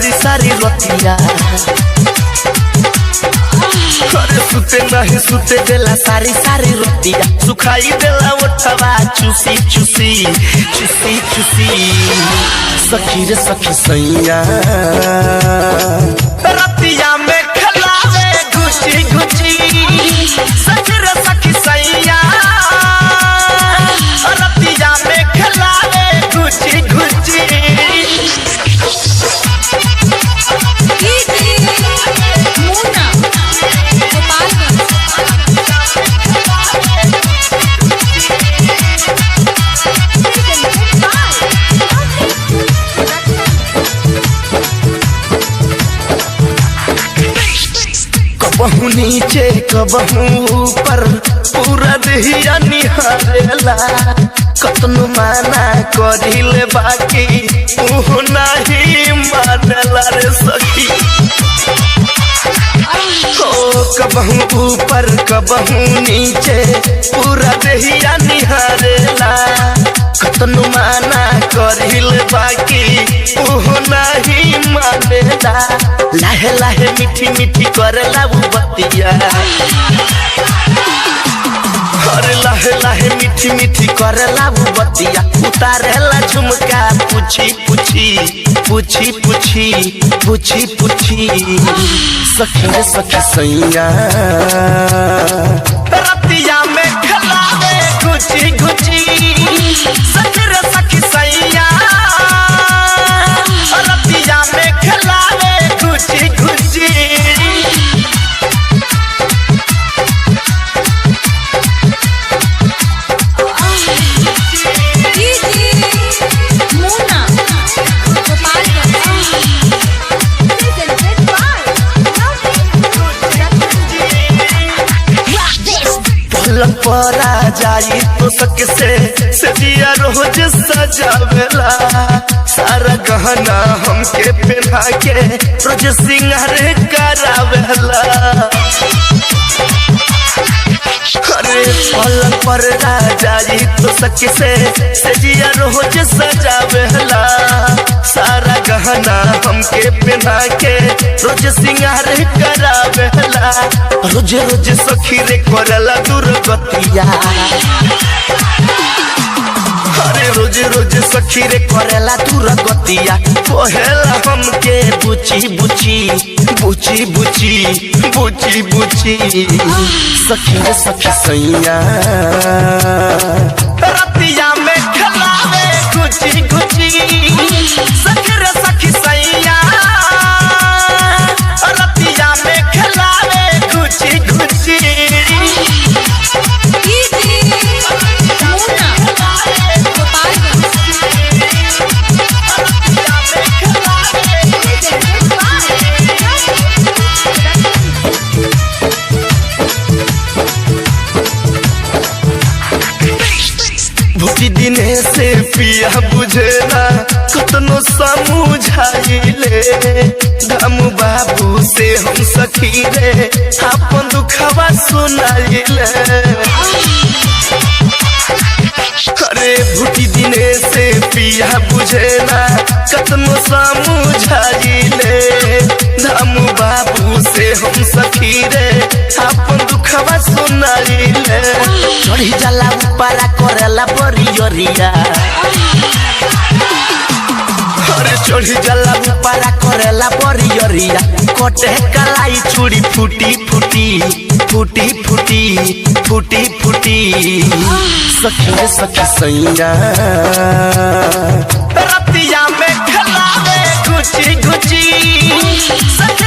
सारी सारी रतिया अरे सुते नहीं सुते देला सारी सारी रतिया सुखाई देला उठवा चुसी चुसी चुसी चुसी सखी रे सखी सैया रतिया में खलावे घुची घुची सखी रे सखी सैया रतिया में खलावे घुची घुची कबहू नीचे कबहू ऊपर पूरा देहिया निहारेला कतनो माना करिले बाकी ओह नहीं मानला रे सखी ओ कबहू ऊपर कबहू नीचे पूरा देहिया निहारेला कतनो माना करिले बाकी ओह नहीं मानेला लाहे लाहे मीठी मीठी करेला वो बतिया अरे लाहे लाहे मीठी मीठी करेला वो बतिया उतारेला झुमका पूछी पूछी पूछी पूछी पूछी पूछी सखी रे सखी सैया रतिया में खलावे घुची घुची सखी रे सखी सैया रतिया में खलावे घुची घुची परा जाई तो सक से दिया रोज सजावेला सारा गहना हमके पहना के रोज सिंगार करावेला अरे पलंग पर जाई तो सक से दिया रोज सजावेला सारा गहना हमके पहना के रोज सिंगार करावेला रोज रोज सखी रे करला दुर्गतिया अरे रोज रोज सखी रे करेला दुर्गतिया कोहेला हमके बुची बुची बुची बुची बुची बुची सखी रे सखी सैया रतिया में खलावे घुची घुची सखी रे सखी सैया रतिया में खलावे घुची घुची भूखी दिने से पिया बुझेला कतनो समझाइले धम बाबू से हम सखी रे अपन दुखवा सुनाइले अरे भूखी दिने से पिया बुझेला कतनो समझाइले धम बाबू से हम सखी रे अपन दुखवा सुनाइले चढ़ी जाला ऊपरा करेला बरियरिया अरे चढ़ी जाला ऊपरा करेला बरियरिया कटे कलाई छुरी फूटी फूटी फूटी फूटी फूटी फूटी सखी रे सखी सैया रतिया में खलावे घुची घुची सखी